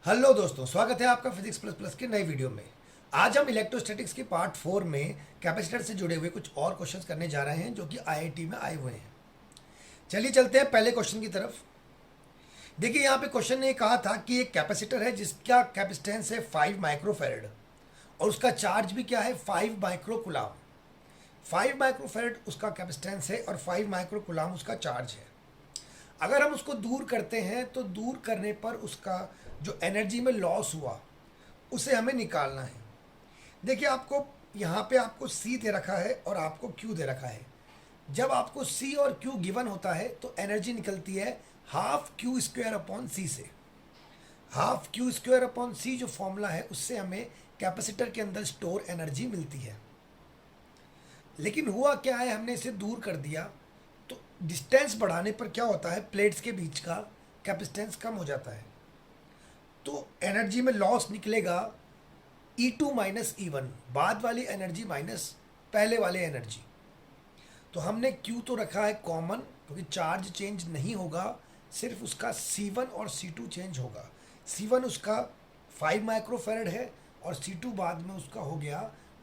Hello दोस्तों, स्वागत है आपका फिजिक्स प्लस प्लस की नई वीडियो में। आज हम इलेक्ट्रोस्टैटिक्स की पार्ट 4 में कैपेसिटर से जुड़े हुए कुछ और क्वेश्चंस करने जा रहे हैं जो कि आईआईटी में आए हुए हैं। चलिए चलते हैं पहले क्वेश्चन की तरफ। देखिए यहाँ पे क्वेश्चन ने कहा था कि एक कैपेसिटर है जिसका कैपेसिटेंस है 5 माइक्रोफेरेड और उसका चार्ज भी क्या है 5 माइक्रो कुलाम। 5 माइक्रोफेरेड उसका कैपेसिटेंस है और 5 माइक्रो कुलाम उसका चार्ज है। अगर हम उसको दूर करते हैं तो दूर करने पर उसका जो एनर्जी में लॉस हुआ उसे हमें निकालना है। देखिए आपको यहाँ पे आपको C दे रखा है और आपको Q दे रखा है। जब आपको C और Q गिवन होता है तो एनर्जी निकलती है हाफ क्यू स्क्वायर अपॉन सी से। हाफ क्यू स्क्वायर अपॉन सी जो फॉर्मूला है उससे हमें कैपेसिटर के अंदर स्टोर एनर्जी मिलती है। लेकिन हुआ क्या है, हमने इसे दूर कर दिया तो डिस्टेंस बढ़ाने पर क्या होता है, प्लेट्स के बीच का कैपेसिटेंस कम हो जाता है तो एनर्जी में लॉस निकलेगा E2 माइनस E1, बाद वाली एनर्जी माइनस पहले वाले एनर्जी। तो हमने Q तो रखा है कॉमन क्योंकि चार्ज चेंज नहीं होगा, सिर्फ उसका C1 और C2 चेंज होगा। C1 उसका 5 माइक्रोफेरेड है और C2 बाद में उसका हो गया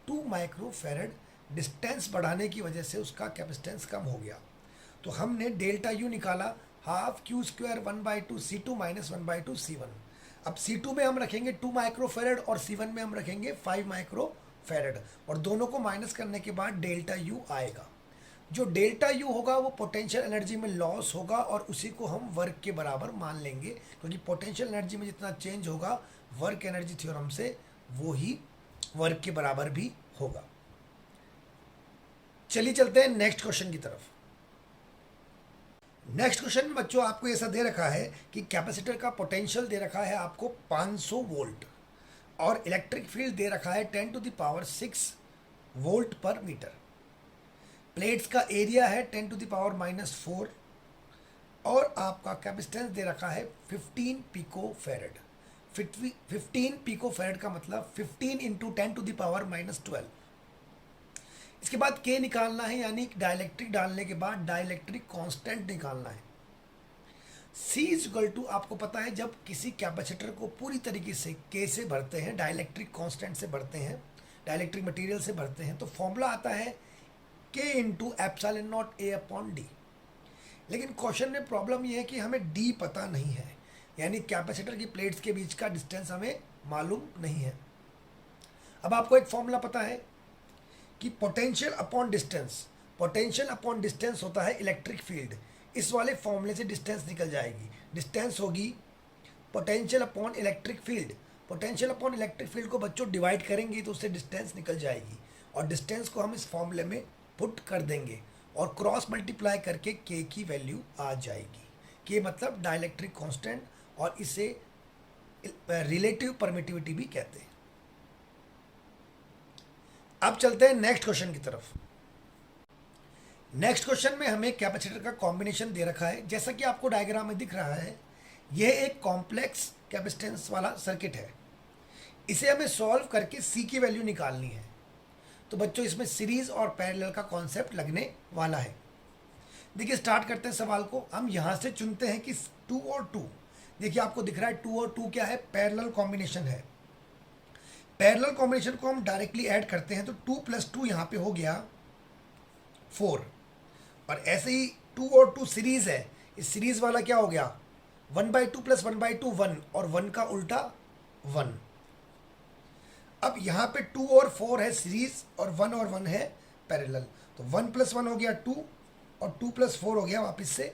2 माइक्रोफेरेड। डिस्टेंस बढ़ाने की वजह से उसका कैपेसिटेंस कम हो गया तो हमने डेल्टा यू निकाला half Q square 1/2 C2 minus 1/2 C1। अब C2 में हम रखेंगे 2 माइक्रोफेरेड और C1 में हम रखेंगे 5 माइक्रोफेरेड और दोनों को माइनस करने के बाद डेल्टा यू आएगा। जो डेल्टा यू होगा वो पोटेंशियल एनर्जी में लॉस होगा और उसी को हम वर्क के बराबर मान लेंगे क्योंकि पोटेंशियल एनर्जी में जितना चेंज होगा वर्क एनर्जी थ्योरम से वो ही वर्क के बराबर भी होगा। चलिए चलते हैं नेक्स्ट क्वेश्चन की तरफ। नेक्स्ट क्वेश्चन में बच्चों आपको ऐसा दे रखा है कि कैपेसिटर का पोटेंशियल दे रखा है आपको 500 वोल्ट और इलेक्ट्रिक फील्ड दे रखा है 10⁻6 वोल्ट पर मीटर। प्लेट्स का एरिया है 10⁻⁻4 और आपका कैपेसिटेंस दे रखा है 15 पिको फेरेड। 15 पिको फेरेड का मतलब 15 इंटू 10⁻⁻12। इसके बाद K निकालना है, यानी डाइलेक्ट्रिक डालने के बाद डाइलेक्ट्रिक कांस्टेंट निकालना है। C इक्वल टू आपको पता है जब किसी कैपेसिटर को पूरी तरीके से K से भरते हैं, डाइलेक्ट्रिक कांस्टेंट से भरते हैं, डाइलेक्ट्रिक मटेरियल से भरते हैं तो फॉर्मूला आता है K into epsilon not A upon D। लेकिन क्वेश्चन में प्रॉब्लम यह है कि हमें D पता नहीं है, यानी कैपेसिटर की प्लेट्स के बीच का डिस्टेंस हमें मालूम नहीं है। अब आपको एक फॉर्मूला पता है कि potential upon distance, potential upon distance होता है इलेक्ट्रिक फील्ड। इस वाले फॉर्मूले से डिस्टेंस निकल जाएगी। डिस्टेंस होगी potential upon electric field. Potential upon electric field को बच्चों डिवाइड करेंगे तो उससे डिस्टेंस निकल जाएगी और डिस्टेंस को हम इस फॉर्मूले में पुट कर देंगे और क्रॉस मल्टीप्लाई करके K की वैल्यू आ जाएगी। K मतलब डाइलेक्ट्रिक कांस्टेंट और इसे रिलेटिव परमिटिविटी भी कहते हैं। अब चलते हैं नेक्स्ट क्वेश्चन की तरफ। नेक्स्ट क्वेश्चन में हमें कैपेसिटर का कॉम्बिनेशन दे रखा है, जैसा कि आपको डायग्राम में दिख रहा है। यह एक कॉम्प्लेक्स कैपेसिटेंस वाला सर्किट है। इसे हमें सॉल्व करके C की वैल्यू निकालनी है। तो बच्चों इसमें सीरीज और पैरेलल का कॉन्सेप्ट लगने वाला है। देखिए स्टार्ट करते हैं सवाल को। हम यहाँ से चुनते हैं कि 2 और 2। देखिए आपको दिख रहा है 2 और 2 क्या है, पैरेलल कॉम्बिनेशन है। पैरेलल कॉम्बिनेशन को हम डायरेक्टली ऐड करते हैं तो 2 + 2 यहाँ पे हो गया 4 और ऐसे ही 2 और 2 सीरीज है। इस सीरीज वाला क्या हो गया 1/2 + 1/2 1 और 1 का उल्टा 1। अब यहाँ पे 2 और 4 है सीरीज और 1 और 1 है पैरेलल, तो 1 + 1 हो गया 2 और 2 + 4 हो गया वापस से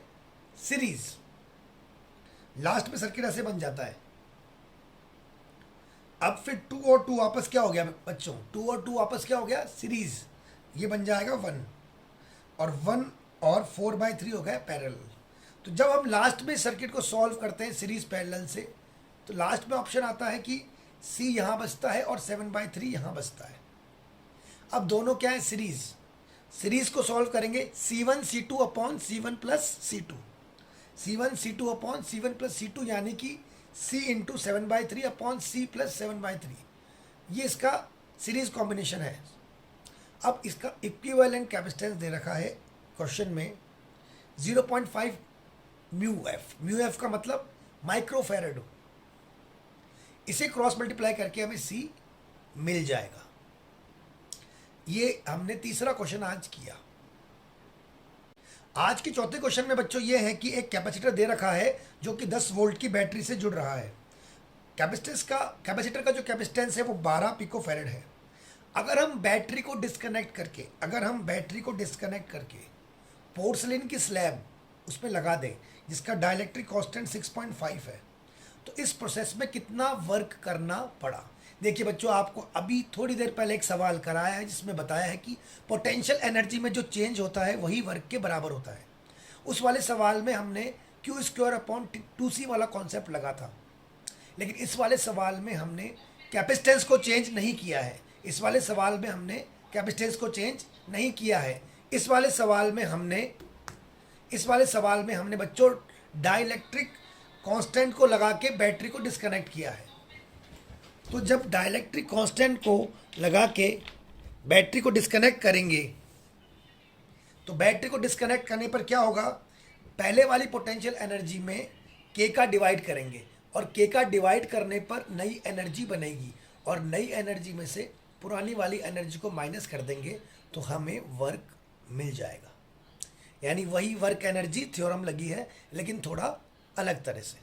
सीरीज। लास्ट में सर्किट ऐसे बन जाता है। अब फिर 2 और 2 वापस क्या हो गया बच्चों, 2 और 2 वापस क्या हो गया सीरीज, ये बन जाएगा 1 और 1 और 4/3 हो गया पैरेलल। तो जब हम लास्ट में सर्किट को सॉल्व करते हैं सीरीज पैरेलल से तो लास्ट में ऑप्शन आता है कि C यहाँ बचता है और 7/3 यहाँ बचता है। अब दोनों क्या है सीरीज, सीरीज को सॉल्व करेंगे C1 C2 upon C1 + C2, C1 C2 upon C1 + C2 यानी कि C इंटू 7/3 अपॉन C + 7/3, ये इसका सीरीज कॉम्बिनेशन है। अब इसका इक्विवेलेंट कैपेसिटेंस दे रखा है क्वेश्चन में 0.5 म्यू एफ। म्यू एफ का मतलब माइक्रोफेरेड। इसे क्रॉस मल्टीप्लाई करके हमें C मिल जाएगा। ये हमने तीसरा क्वेश्चन आज किया। आज के चौथे क्वेश्चन में बच्चों ये है कि एक कैपेसिटर दे रखा है जो कि 10 वोल्ट की बैटरी से जुड़ रहा है। कैपेसिटर का जो कैपेसिटेंस है वो 12 पिको फैरेड है। अगर हम बैटरी को डिस्कनेक्ट करके पोर्सलिन की स्लैब उस पर लगा दें जिसका डाइलेक्ट्रिक कांस्टेंट 6.5 है, तो इस प्रोसेस में कितना वर्क करना पड़ा। देखिए बच्चों, आपको अभी थोड़ी देर पहले एक सवाल कराया है जिसमें बताया है कि पोटेंशियल एनर्जी में जो चेंज होता है वही वर्क के बराबर होता है। उस वाले सवाल में हमने Q²/2C वाला कॉन्सेप्ट लगा था, लेकिन इस वाले सवाल में हमने कैपेसिटेंस को चेंज नहीं किया है। इस वाले सवाल में हमने बच्चों डाइलेक्ट्रिक कांस्टेंट को लगा के बैटरी को डिस्कनेक्ट किया है। तो जब डाइलेक्ट्रिक कांस्टेंट को लगा के बैटरी को डिस्कनेक्ट करेंगे तो बैटरी को डिस्कनेक्ट करने पर क्या होगा, पहले वाली पोटेंशियल एनर्जी में K का डिवाइड करेंगे और K का डिवाइड करने पर नई एनर्जी बनेगी और नई एनर्जी में से पुरानी वाली एनर्जी को माइनस कर देंगे तो हमें वर्क मिल जाएगा। यानी वही वर्क एनर्जी थ्योरम लगी है, लेकिन थोड़ा अलग तरह से।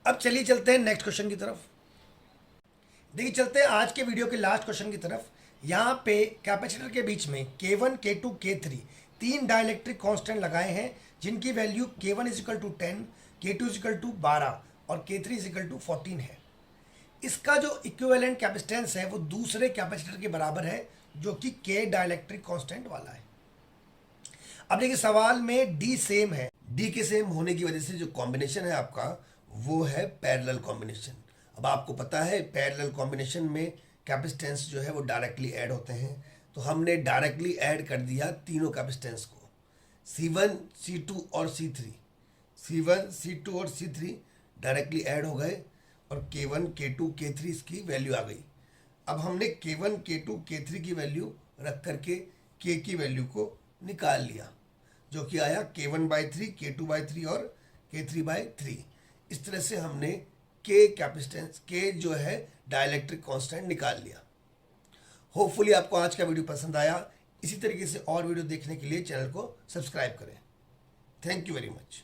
अब चलिए चलते हैं नेक्स्ट क्वेश्चन की तरफ। देखिए चलते हैं आज के वीडियो के लास्ट क्वेश्चन की तरफ। यहाँ पे कैपेसिटर के बीच में K1, K2, K3 तीन डाइलेक्ट्रिक कांस्टेंट लगाए हैं जिनकी वैल्यू K1 = 10, K2 = 12 और K3 = 14 है। इसका जो इक्विवेलेंट कैपेसिटेंस है वो दूसरे कैपेसिटर के बराबर है जो कि K डाइलेक्ट्रिक कांस्टेंट वाला है। अब देखिए सवाल में D सेम है। D के सेम होने की वजह से जो कॉम्बिनेशन है आपका वो है पैरेलल कॉम्बिनेशन। अब आपको पता है पैरेलल कॉम्बिनेशन में कैपेसिटेंस जो है वो डायरेक्टली ऐड होते हैं, तो हमने डायरेक्टली ऐड कर दिया तीनों कैपेसिटेंस को, C1, C2 और C3। C1, C2 और C3 डायरेक्टली ऐड हो गए और K1, K2, K3 इसकी वैल्यू आ गई। अब हमने K1, K2, K3 की वैल्यू रख करके K की वैल्यू को निकाल लिया, जो कि आया K1/3, K2/3 और K3/3। इस तरह से हमने K कैपेसिटेंस, K जो है डाइलेक्ट्रिक कांस्टेंट निकाल लिया। होपफुली आपको आज का वीडियो पसंद आया। इसी तरीके से और वीडियो देखने के लिए चैनल को सब्सक्राइब करें। Thank you very much.